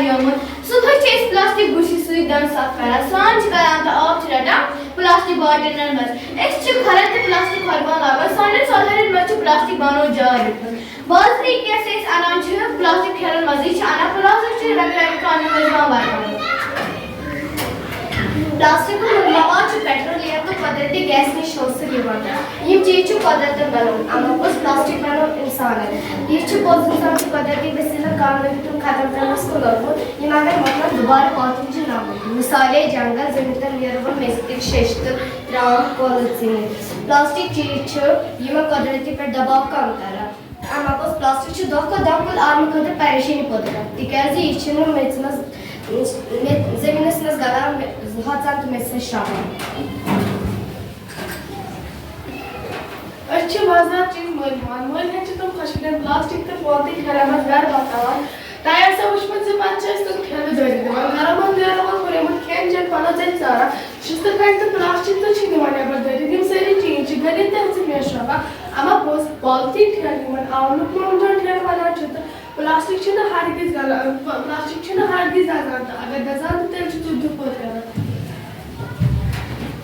बनियोमुत सुबह chess plastic गुशी सुई दन साफ करा सांझ करान त आप रटा प्लास्टिक बॉटल मस एस च खरत प्लास्टिक खरबा लागा साने साधारण मच प्लास्टिक बानो जार बहुत तरीके से इस अनाज प्लास्टिक खेलन मजी छ अना प्लास्टिक च रंग रंग कान मजमा बार प्लास्टिक को मवाद पेट्रोलियम तो कुदरती गैस में शोष से लिया ये चीज़ कुदरती बनो अमर प्लास्टिक बनो इंसान है ये चीज़ बहुत इंसान की कुदरती बेसिल काम में तुम खत्म करना उसको लगो ये मगर मतलब दोबारा पहुंचने जो ना हो मिसाले जंगल जमीन पर neighbour mastic शेष्ट Ram polythene plastic चीज़ ये में कुदरती पर दबाव कम करा अमर प्लास्टिक चीज़ दो का दाम को आर्मी को तो परेशानी पड़ता है तिकाज़ी ये चीज़ में मेचना ज़मीन से नज़ारा बहुत ज़्यादा में से शामिल अच्छे मज़ा चीज़ मोल है जो तुम खुशबू प्लास्टिक तो बहुत ही खराब घर बतावा ताया सब उसमें से बच्चे तुम खेल दे दे घर में पूरे मत खेल जब पाना चाहिए सारा शिस्तर का तो प्लास्टिक तो चीज़ माने पर दे दिन सारी चीज़ घर इतने से मैं शोभा अमा पोस्ट पॉलिथीन खेल मन आउट में जो खेल वाला चीज़ प्लास्टिक चीज़ हर किस गाला प्लास्टिक चीज़ हर किस गाला अगर दजान तेल चीज़ धूप होता है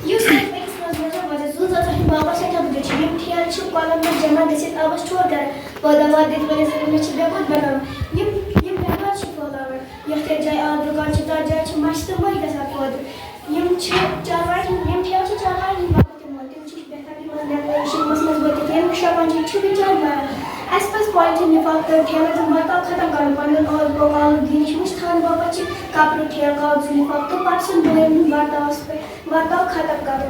यूज़ करने की समझ वजह से ज़्यादा ही बाबा से तब देखिए ये ठियाल छुप कॉलम में जमा जैसे अब स्टोर कर पैदावार देख वाले से में चीज़ बहुत बना ये महंगा छुप वाला है ये तेज जाए आप दुकान चिता जाए च मस्त वही का साथ पौध ये छुप चार ये ठियाल से चार ही बात के मोटे चीज़ बेहतर की मदद में शिव मसमस बोलते हैं शाबान जी छुपी चार बार आसपास पॉलिथीन लिफाफ कर ठेला तो बर्ताव खत्म कर पाने और बोगाल गिनिश मुश्तान बाबा ची कापड़ ठेला का लिफाफ तो पार्सल बोले बर्ताव उस पे बर्ताव खत्म कर